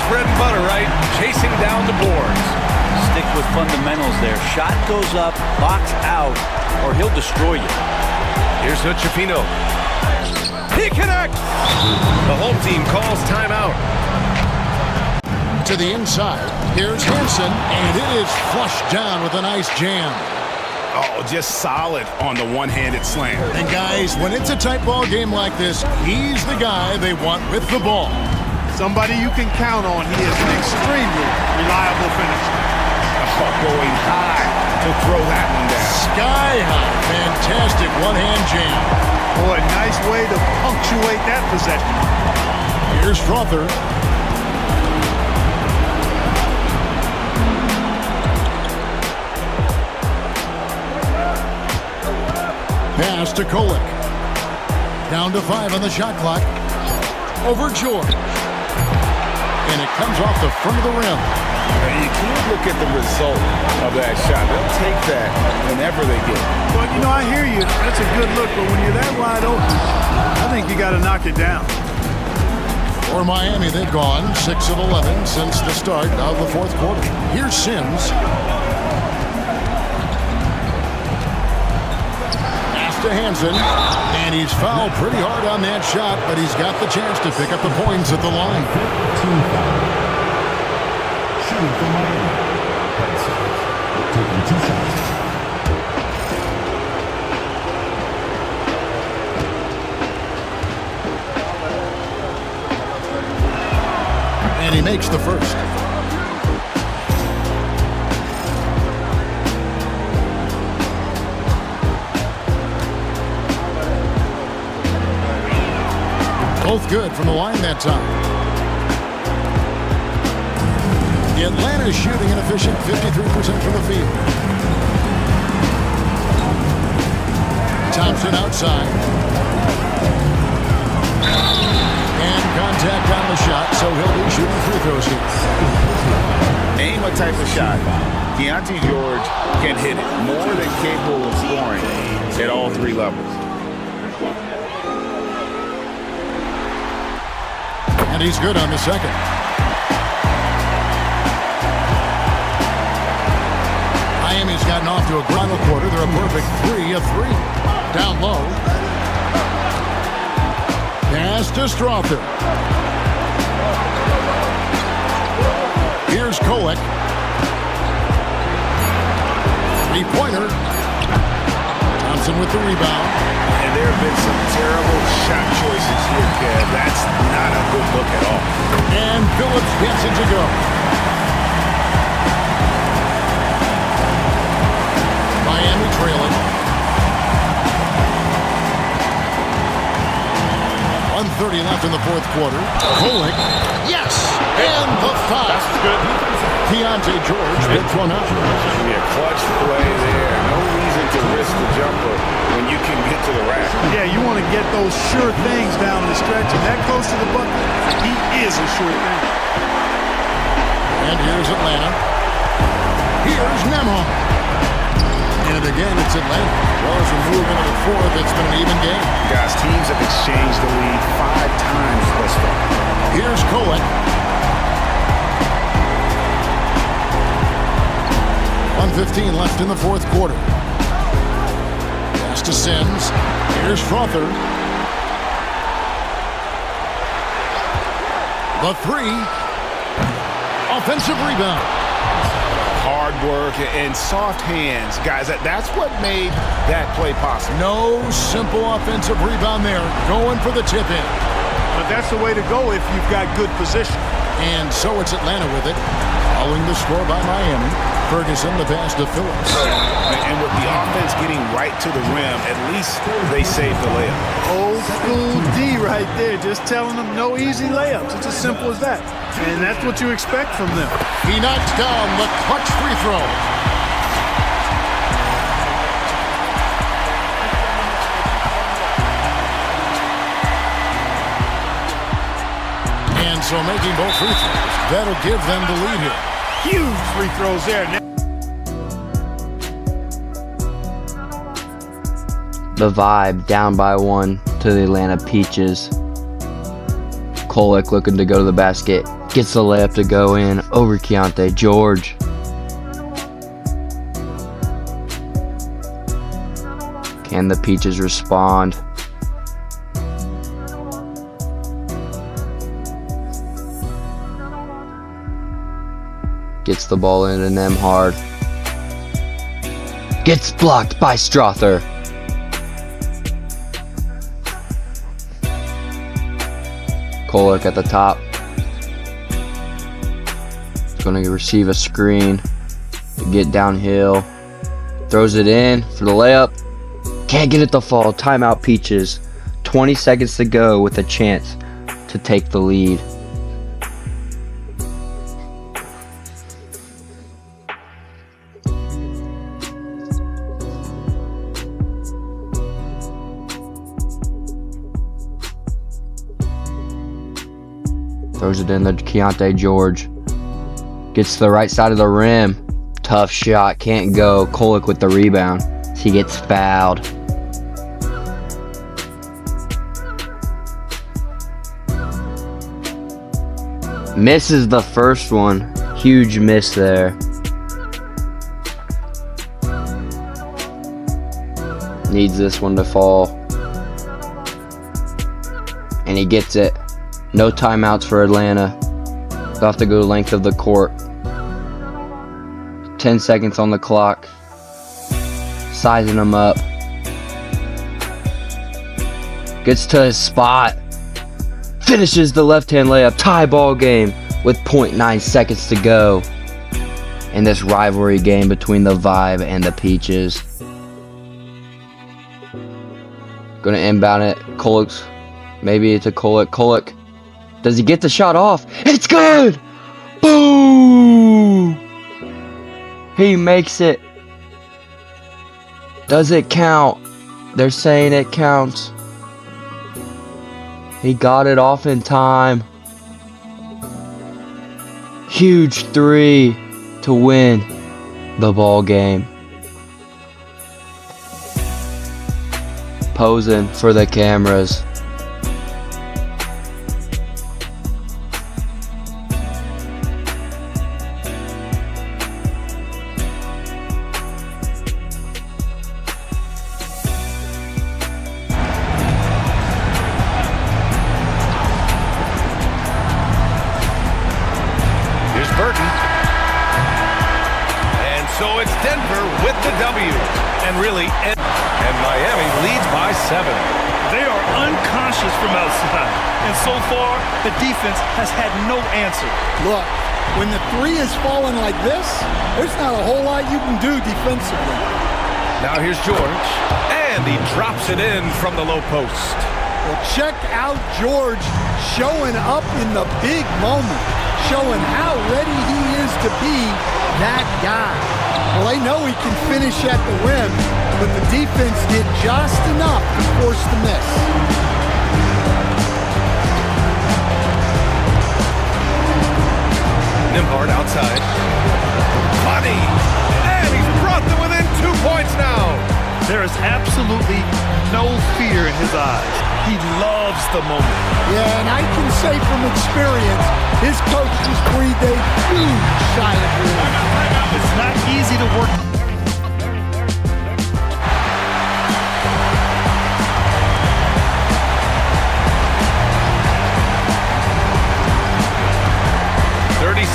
Bread and butter, right? Chasing down the boards. Stick with fundamentals there. Shot goes up, box out, or he'll destroy you. Here's Hutchefino. He connects! The home team calls timeout. To the inside. Here's Hansen, and it is flushed down with a nice jam. Oh, just solid on the one-handed slam. And guys, when it's a tight ball game like this, he's the guy they want with the ball. Somebody you can count on. He is an extremely reliable finisher. Oh, going high to throw that one down. Sky high. Fantastic one-hand jam. Boy, nice way to punctuate that possession. Here's Strother. Pass to Kolek. Down to 5 on the shot clock. Over George. And it comes off the front of the rim. And you can't look at the result of that shot. They'll take that whenever they get it. Well, you know, I hear you. That's a good look, but when you're that wide open, I think you got to knock it down. For Miami, they've gone 6 of 11 since the start of the fourth quarter. Here's Sims. Pass to Hansen. And he's fouled pretty hard on that shot, but he's got the chance to pick up the points at the line. Shooting for Miami. Taking 2 shots. And he makes the first. Both good from the line that time. Atlanta's shooting an efficient 53% from the field. Thompson outside. And contact on the shot, so he'll be shooting free throws here. Name a type of shot. Deontay George can hit it. More than capable of scoring at all 3 levels. And he's good on the second. Miami's gotten off to a final quarter. They're a perfect 3 of 3. Down low. Pass to Strother. Here's Kolek. 3-pointer. Thompson with the rebound. And there have been some terrible shot choices here, Kev. That's not a good look at all. And Phillips gets it to go. Miami trailing. 1:30 left in the fourth quarter. Kolek. Yes! And the foul. That's good. Deontay George gets one out. Yeah, clutch play there. No reason to risk the jumper when you can get to the rack. Yeah, you want to get those sure things down the stretch, and that close to the bucket, he is a sure thing. And here's Atlanta. Here's Nemo. And again, it's Atlanta. Well, as we move into the fourth, it's been an even game. Guys, teams have exchanged the lead 5 times thus far. Here's Kolek. 1:15 left in the fourth quarter. Pass to Sims. Here's Strother. The 3. Offensive rebound. Hard work and soft hands. Guys, that's what made that play possible. No simple offensive rebound there. Going for the tip-in. But that's the way to go if you've got good position. And so it's Atlanta with it. Following the score by Miami, Ferguson the pass to Phillips. And with the offense getting right to the rim, at least they saved the layup. Old school D right there, just telling them no easy layups. It's as simple as that. And that's what you expect from them. He knocks down the clutch free throw. And so making both free throws, that'll give them the lead here. Huge free throws there. The Vibe down by 1 to the Atlanta Peaches. Kolek looking to go to the basket. Gets the layup to go in over Keontae George. Can the Peaches respond? Gets the ball into Nembhard. Gets blocked by Strother. Kolek at the top. He's going to receive a screen to get downhill. Throws it in for the layup. Can't get it to fall. Timeout Peaches. 20 seconds to go with a chance to take the lead. Throws it in to Keontae George. Gets to the right side of the rim. Tough shot. Can't go. Kolek with the rebound. He gets fouled. Misses the first one. Huge miss there. Needs this one to fall. And he gets it. No timeouts for Atlanta. They'll have to go length of the court. 10 seconds on the clock. Sizing him up. Gets to his spot. Finishes the left-hand layup. Tie ball game with 0.9 seconds to go in this rivalry game between the Vibe and the Peaches. Gonna inbound it. Kolek's. Maybe it's a Kolek. Kolek. Does he get the shot off? It's good! Boom! He makes it. Does it count? They're saying it counts. He got it off in time. Huge 3 to win the ball game. Posing for the cameras. So it's Denver with the W. And Miami leads by 7. They are unconscious from outside. And so far, the defense has had no answer. Look, when the 3 is falling like this, there's not a whole lot you can do defensively. Now here's George. And he drops it in from the low post. Well, check out George showing up in the big moment, showing how ready he is to be that guy. Well, they know he can finish at the rim, but the defense did just enough to force the miss. Nembhard outside. Money! And he's brought them within 2 points now. There is absolutely no fear in his eyes. He loves the moment. Yeah, and I can say from experience, his coach just breathed a huge sigh of relief. It's not easy to work.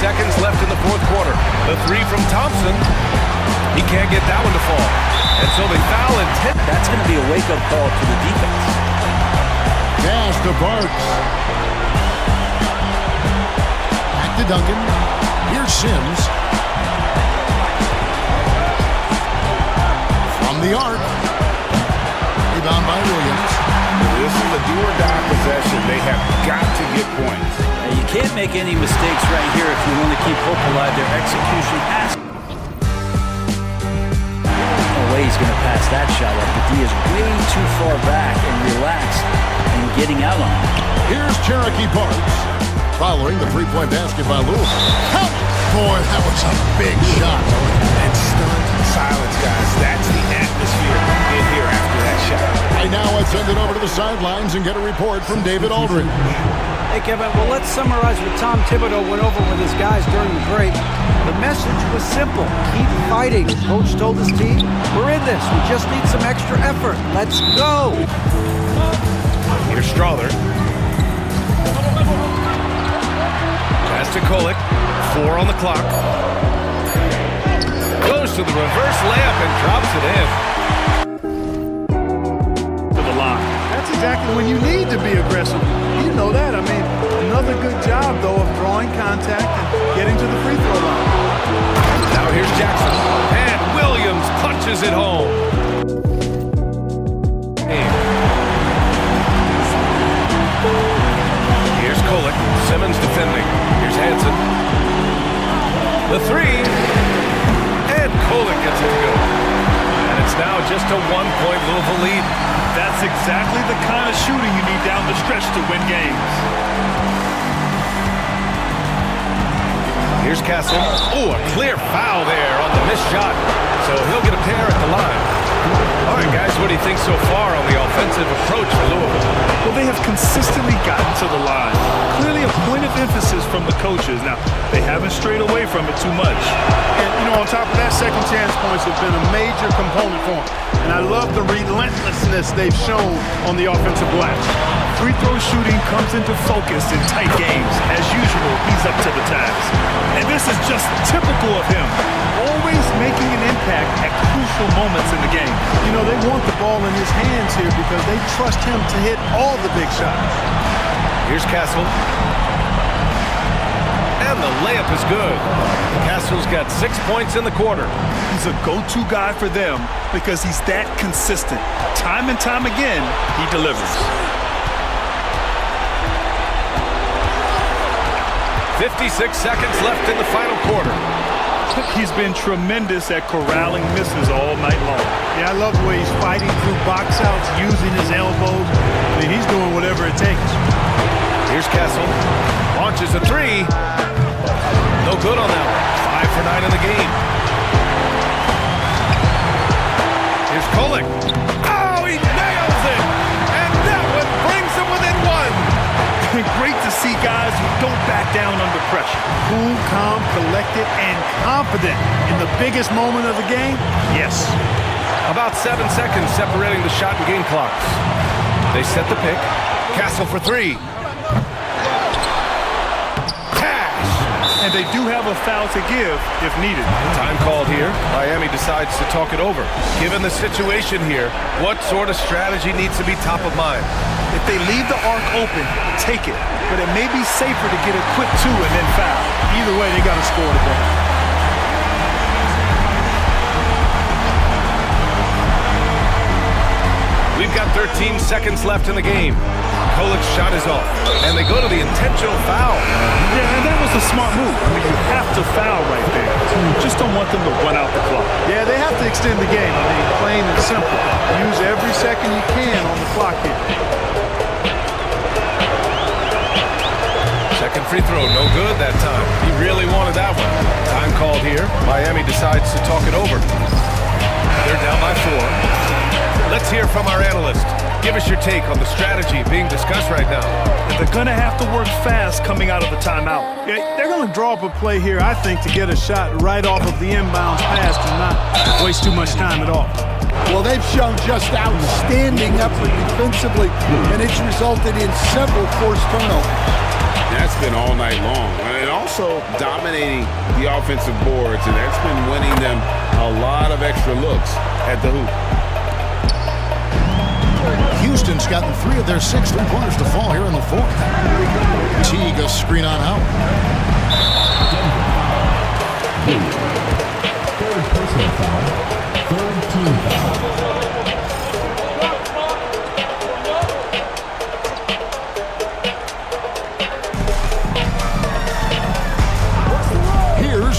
Seconds left in the fourth quarter. The 3 from Thompson. He can't get that one to fall. And so they foul in 10. That's going to be a wake-up call to the defense. Pass to Barks. Back to Duncan. Here's Sims. From the arc. Rebound by Williams. This is a do-or-die possession. They have got to get points. You can't make any mistakes right here if you want to keep hope alive. Their execution has. No way he's going to pass that shot up. The D is way too far back and relaxed and getting out on it. Here's Cherokee Parks. Following the three-point basket by Louisville. Help! Boy, that was a big shot. And stunned silence, guys. That's the atmosphere in here after that shot. And now let's send it over to the sidelines and get a report from David Aldridge. Hey, Kevin, well, let's summarize what Tom Thibodeau went over with his guys during the break. The message was simple. Keep fighting. Coach told his team, we're in this. We just need some extra effort. Let's go. Here's Strother. Pass to Kolek. 4 on the clock. Goes to the reverse layup and drops it in. To the line. That's exactly when you need to be aggressive. You know that. I mean, another good job, though, of drawing contact and getting to the free throw line. Now here's Jackson. And Williams punches it home. Here's Kolek. Simmons defending. Here's Hansen. The three. And Kolek gets it to go. And it's now just a 1-point Louisville lead. That's exactly the kind of shooting you need down the stretch to win games. Here's Castle. Oh, a clear foul there on the missed shot. So he'll get a pair at the line. All right, guys, what do you think so far on the offensive approach for Louisville? Well, they have consistently gotten to the line. Clearly a point of emphasis from the coaches. Now, they haven't strayed away from it too much. And, you know, on top of that, second chance points have been a major component for them. And I love the relentlessness they've shown on the offensive glass. Free throw shooting comes into focus in tight games. As usual, he's up to the task. And this is just typical of him. Always making an impact at crucial moments in the game. You know, they want the ball in his hands here because they trust him to hit all the big shots. Here's Castle. And the layup is good. Castle's got 6 points in the quarter. He's a go-to guy for them because he's that consistent. Time and time again, he delivers. 56 seconds left in the final quarter. He's been tremendous at corralling misses all night long. Yeah, I love the way he's fighting through box outs, using his elbows. I mean, he's doing whatever it takes. Here's Castle. Launches a three. No good on that one. 5 for 9 in the game. Here's Kolek. Oh, he nails it! And that one brings him within one. Great to see guys who don't back down under pressure. Cool, calm, collected, and confident in the biggest moment of the game? Yes. About 7 seconds separating the shot and game clocks. They set the pick. Castle for three. And they do have a foul to give if needed. Time called here. Miami decides to talk it over. Given the situation here, what sort of strategy needs to be top of mind? If they leave the arc open, take it. But it may be safer to get a quick two and then foul. Either way, they got to score today. We've got 13 seconds left in the game. Kolek's shot is off, and they go to the intentional foul. Yeah, and that was a smart move. I mean, you have to foul right there. You just don't want them to run out the clock. Yeah, they have to extend the game. I mean, plain and simple. Use every second you can on the clock here. Second free throw, no good that time. He really wanted that one. Time called here. Miami decides to talk it over. They're down by 4. Let's hear from our analyst. Give us your take on the strategy being discussed right now. They're going to have to work fast coming out of a timeout. Yeah, they're going to draw up a play here, I think, to get a shot right off of the inbounds pass and not waste too much time at all. Well, they've shown just outstanding effort defensively, and it's resulted in several forced turnovers. That's been all night long. And also dominating the offensive boards, and that's been winning them a lot of extra looks at the hoop. Houston's gotten 3 of their 6 three-pointers to fall here in the fourth. Teague, a screen on out.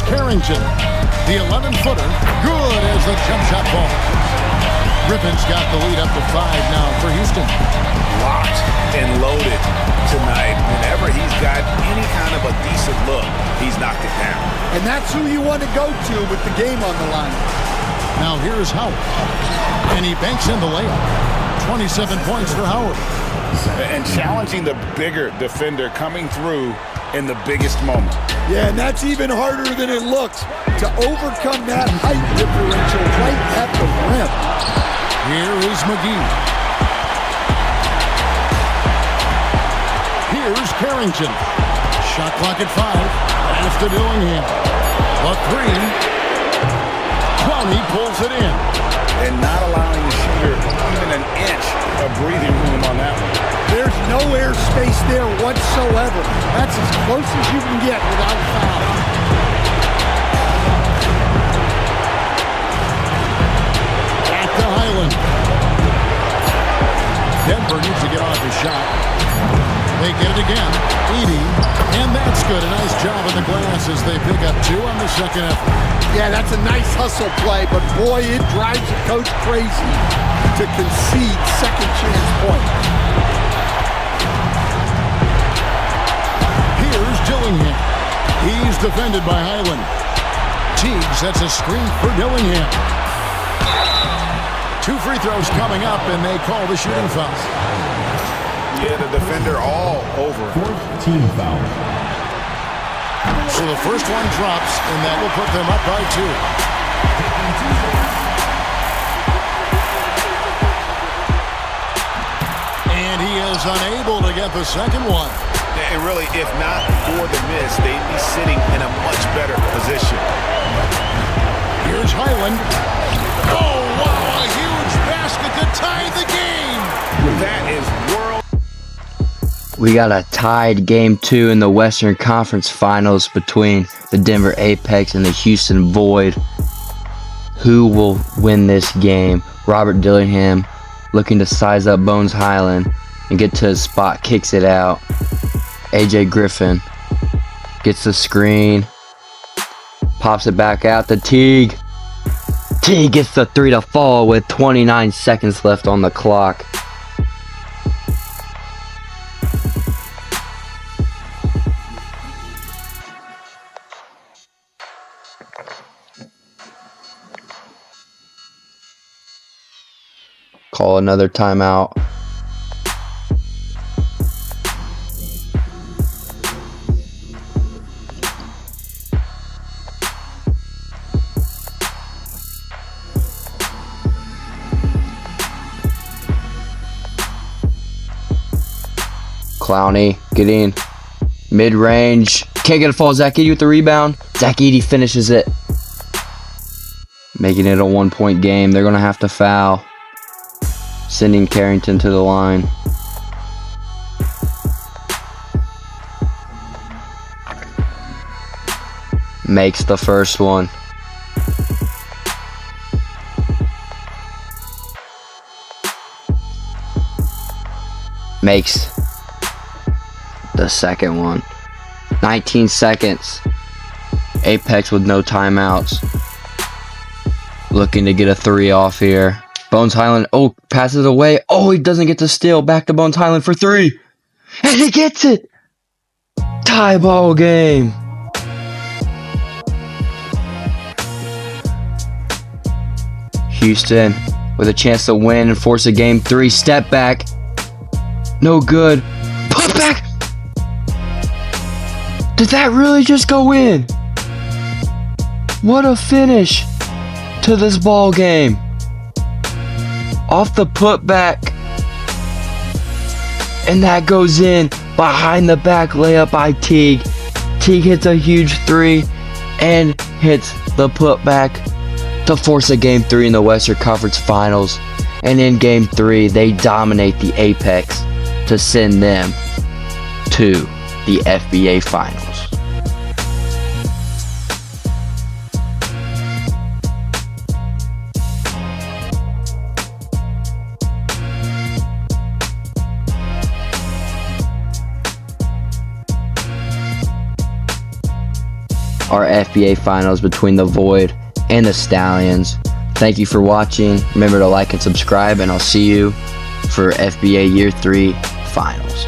Carrington. The 11-footer, good as the jump shot falls. Griffin's got the lead up to 5 now for Houston. Locked and loaded tonight. Whenever he's got any kind of a decent look, he's knocked it down. And that's who you want to go to with the game on the line. Now here's Howard. And he banks in the layup. 27 points for Howard. And challenging the bigger defender coming through in the biggest moment. Yeah, and that's even harder than it looks to overcome that height differential right at the rim. Here is McGee. Here's Carrington. Shot clock at 5. Pass to Dillingham. A 3. Clowney pulls it in. And not allowing the shooter even an inch of breathing room on that one. There's no airspace there whatsoever. That's as close as you can get without a foul. Back to Highland. Denver needs to get off his shot. They get it again. Edey. And that's good. A nice job in the glass as they pick up 2 on the second effort. Yeah, that's a nice hustle play, but boy, it drives a coach crazy to concede second chance point. Here's Dillingham. He's defended by Highland. Teague sets a screen for Dillingham. 2 free throws coming up, and they call the shooting foul. Yeah, the defender all over. 14 foul. So the first one drops, and that will put them up by 2. And he is unable to get the second one. And really, if not for the miss, they'd be sitting in a much better position. Here's Highland. Oh, wow, a huge basket to tie the game. That is world. We got a tied Game 2 in the Western Conference Finals between the Denver Apex and the Houston Void. Who will win this game? Robert Dillingham looking to size up Bones Highland and get to his spot, kicks it out. AJ Griffin gets the screen, pops it back out to Teague. Teague gets the 3 to fall with 29 seconds left on the clock. Call another timeout. Clowney getting mid-range. Can't get a fall. Zach Edey with the rebound. Zach Edey finishes it. Making it a 1-point game. They're going to have to foul. Sending Carrington to the line. Makes the first one. Makes the second one. 19 seconds. Apex with no timeouts. Looking to get a 3 off here. Bones Highland, oh, passes away. Oh, he doesn't get to steal. Back to Bones Highland for 3. And he gets it. Tie ball game. Houston with a chance to win and force a game 3. Step back. No good. Put back. Did that really just go in? What a finish to this ball game. Off the putback. And that goes in. Behind the back layup by Teague. Teague hits a huge 3 and hits the putback to force a Game 3 in the Western Conference Finals. And in Game 3, they dominate the Apex to send them to the FBA Finals. our FBA finals between the Void and the Stallions. Thank you for watching. Remember to like and subscribe, and I'll see you for FBA Year 3 finals.